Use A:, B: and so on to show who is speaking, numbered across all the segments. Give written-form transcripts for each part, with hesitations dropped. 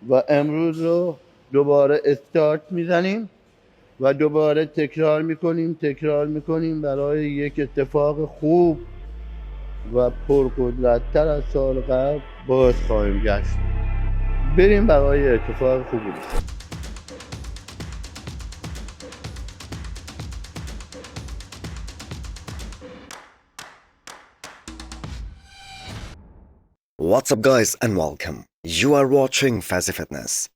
A: و امروز رو دوباره استارت میزنیم و دوباره تکرار میکنیم برای یک اتفاق خوب و پرقدرت‌تر از سال قبل باز خواهیم گشت. بریم برای اتفاق خوبی.
B: What's up guys and welcome. You are watching Fazi Fitness.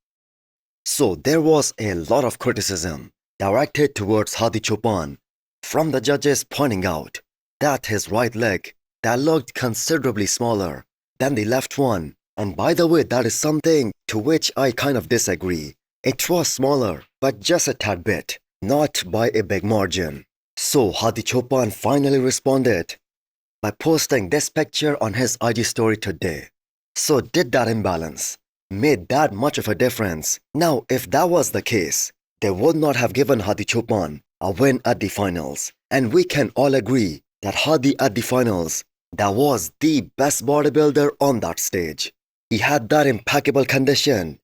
B: So there was a lot of criticism directed towards Hadi Choopan from the judges pointing out that his right leg that looked considerably smaller than the left one, and by the way that is something to which I kind of disagree. It was smaller but just a tad bit, not by a big margin. So Hadi Choopan finally responded by posting this picture on his IG story today. So did that imbalance made that much of a difference? Now if that was the case, they would not have given Hadi Choopan a win at the finals. And we can all agree that Hadi at the finals, that was the best bodybuilder on that stage. He had that impeccable condition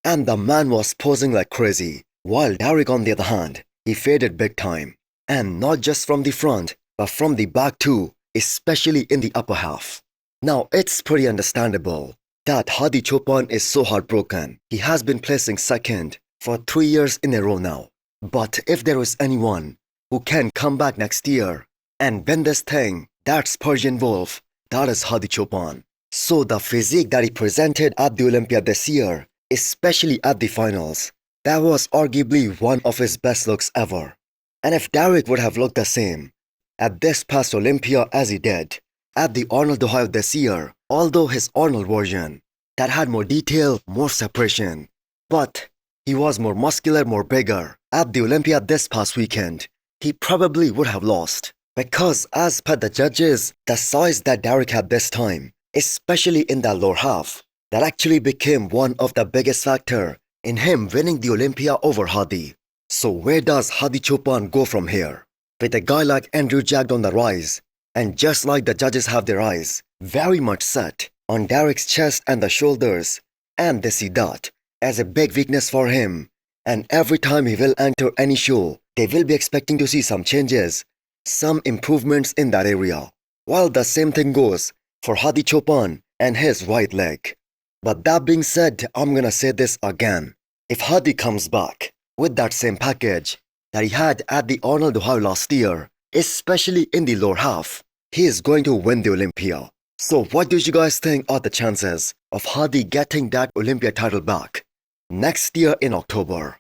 B: and the man was posing like crazy. While Derek on the other hand, he faded big time. And not just from the front, but from the back too, especially in the upper half. Now it's pretty understandable that Hadi Choopan is so heartbroken. He has been placing second for 3 years in a row now. But if there is anyone who can come back next year and win this thing, that's Persian Wolf, that is Hadi Choopan. So the physique that he presented at the Olympia this year, especially at the finals, that was arguably one of his best looks ever. And if Derek would have looked the same at this past Olympia as he did at the Arnold Ohio this year, although his Arnold version that had more detail, more separation, but he was more muscular, more bigger. At the Olympia this past weekend, he probably would have lost because as per the judges, the size that Derek had this time, especially in the lower half, that actually became one of the biggest factor in him winning the Olympia over Hadi. So where does Hadi Choopan go from here? With a guy like Andrew Jacked on the rise, and just like the judges have their eyes very much set on Derek's chest and the shoulders, and they see that as a big weakness for him, and every time he will enter any show, they will be expecting to see some changes, some improvements in that area. While the same thing goes for Hadi Choopan and his right leg. But that being said, I'm gonna say this again. If Hadi comes back with that same package that he had at the Arnold Ohio last year, especially in the lower half, he is going to win the Olympia. So what do you guys think are the chances of Hadi getting that Olympia title back next year in October?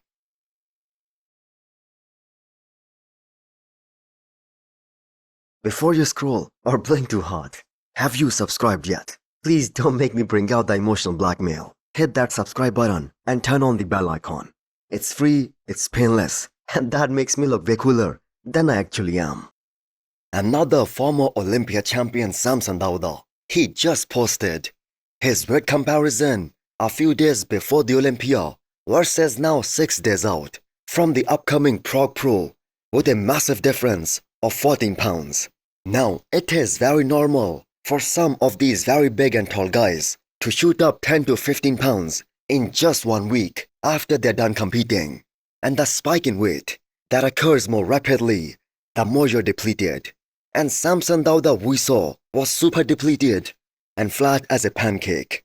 B: Before you scroll or blink too hard, have you subscribed yet? Please don't make me bring out the emotional blackmail. Hit that subscribe button and turn on the bell icon. It's free, it's painless, and that makes me look way cooler than I actually am. Another former Olympia champion, Samson, he just posted his weight comparison a few days before the Olympia versus now 6 days out from the upcoming Prague Pro with a massive difference of 14 pounds. Now, it is very normal for some of these very big and tall guys to shoot up 10 to 15 pounds in just 1 week after they're done competing. And the spike in weight that occurs more rapidly the more you're depleted. And Samson Dauda we saw was super depleted and flat as a pancake.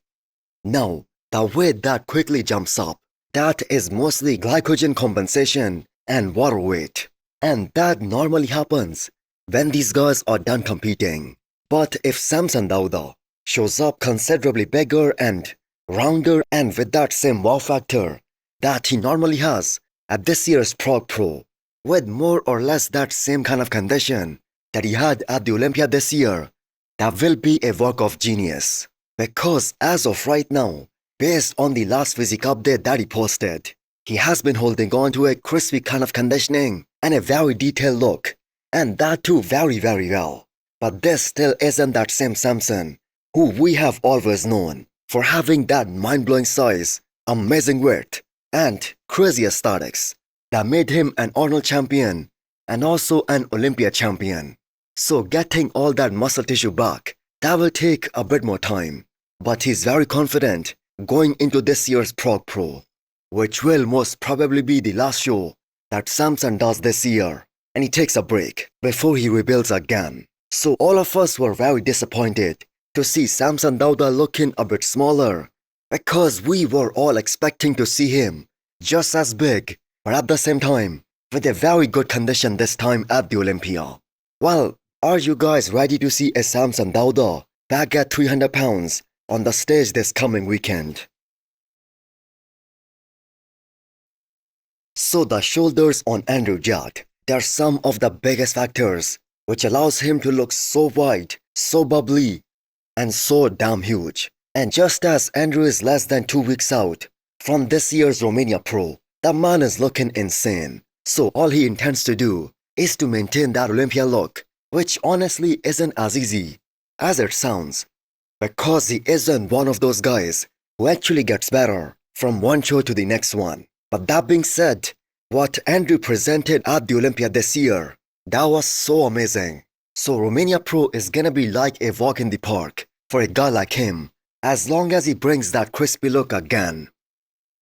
B: Now, the weight that quickly jumps up, that is mostly glycogen compensation and water weight. And that normally happens when these guys are done competing. But if Samson Dauda shows up considerably bigger and rounder and with that same wow factor that he normally has at this year's Prague Pro, with more or less that same kind of condition that he had at the Olympia this year, that will be a work of genius. Because as of right now, based on the last physique update that he posted, he has been holding on to a crispy kind of conditioning and a very detailed look, and that too very well. But this still isn't that same Samson who we have always known for having that mind-blowing size, amazing width, and crazy aesthetics that made him an Arnold champion and also an Olympia champion. So getting all that muscle tissue back, that will take a bit more time. But he's very confident going into this year's Prague Pro, which will most probably be the last show that Samson does this year, and he takes a break before he rebuilds again. So all of us were very disappointed to see Samson Dauda looking a bit smaller, because we were all expecting to see him just as big, but at the same time, with a very good condition this time at the Olympia. Well, are you guys ready to see a Samson Dauda back at 300 pounds on the stage this coming weekend? So the shoulders on Andrew Jack, they're some of the biggest factors which allows him to look so wide, so bubbly, and so damn huge. And just as Andrew is less than 2 weeks out from this year's Romania Pro, the man is looking insane. So all he intends to do is to maintain that Olympia look, which honestly isn't as easy as it sounds, because he isn't one of those guys who actually gets better from one show to the next one. But that being said, what Andrew presented at the Olympia this year, that was so amazing. So Romania Pro is gonna be like a walk in the park for a guy like him, as long as he brings that crispy look again.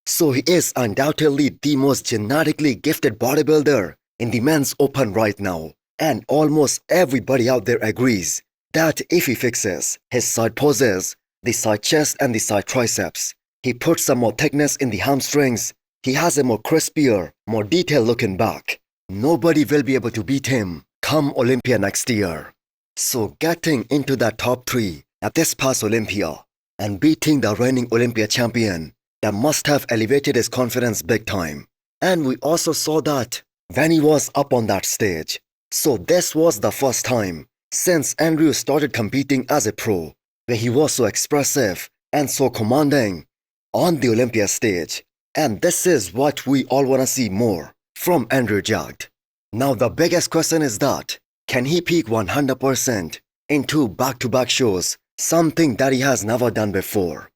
B: So he is undoubtedly the most genetically gifted bodybuilder in the men's open right now, and almost everybody out there agrees that if he fixes his side poses, the side chest and the side triceps, he puts some more thickness in the hamstrings, he has a more crispier, more detailed looking back, nobody will be able to beat him come Olympia next year. So getting into that top 3 at this past Olympia and beating the reigning Olympia champion, that must have elevated his confidence big time. And we also saw that when he was up on that stage. So this was the first time since Andrew started competing as a pro where he was so expressive and so commanding on the Olympia stage. And this is what we all want to see more from Andrew Jack. Now the biggest question is that, can he peak 100% in 2 back-to-back shows, something that he has never done before?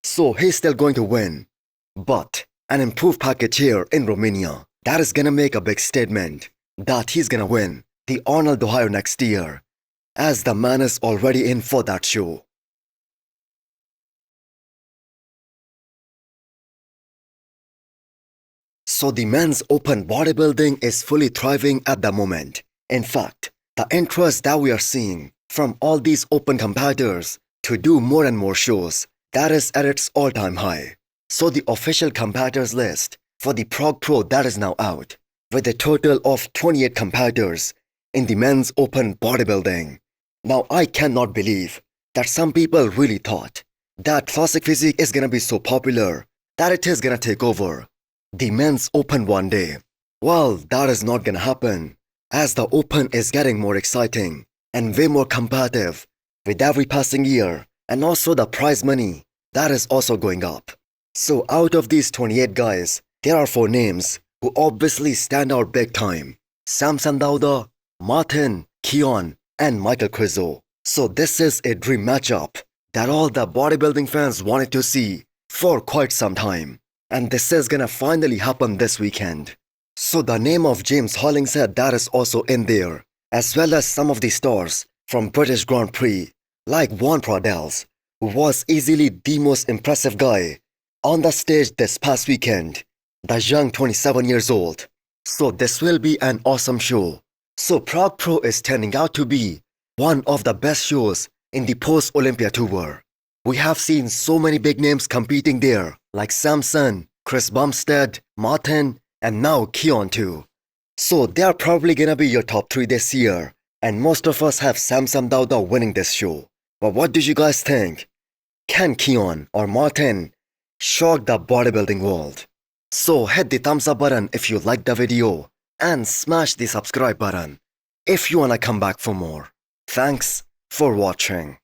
B: So he's still going to win, but an improved package here in Romania, that is gonna make a big statement that he's gonna win the Arnold Ohio next year, as the man is already in for that show. So the men's open bodybuilding is fully thriving at the moment. In fact, the interest that we are seeing from all these open competitors to do more and more shows, that is at its all-time high. So the official competitors list for the Prague Pro that is now out, with a total of 28 competitors in the men's open bodybuilding. Now I cannot believe that some people really thought that classic physique is gonna be so popular that it is gonna take over the men's open one day. Well, that is not gonna happen, as the open is getting more exciting and way more competitive with every passing year, and also the prize money that is also going up. So out of these 28 guys, there are 4 names who obviously stand out big time: Samson Dauda, Martin, Keon, and Michael Krizo. So this is a dream matchup that all the bodybuilding fans wanted to see for quite some time. And this is gonna finally happen this weekend. So the name of James Hollingshead, that is also in there, as well as some of the stars from British Grand Prix, like Juan Pradels, who was easily the most impressive guy on the stage this past weekend, the young 27 years old. So this will be an awesome show. So Prague Pro is turning out to be one of the best shows in the post-Olympia tour. We have seen so many big names competing there, like Samson, Chris Bumstead, Martin, and now Keon too. So they are probably gonna be your top 3 this year, and most of us have Samson Dauda winning this show. But what do you guys think? Can Keon or Martin shock the bodybuilding world? So hit the thumbs up button if you liked the video, and smash the subscribe button if you wanna come back for more. Thanks for watching.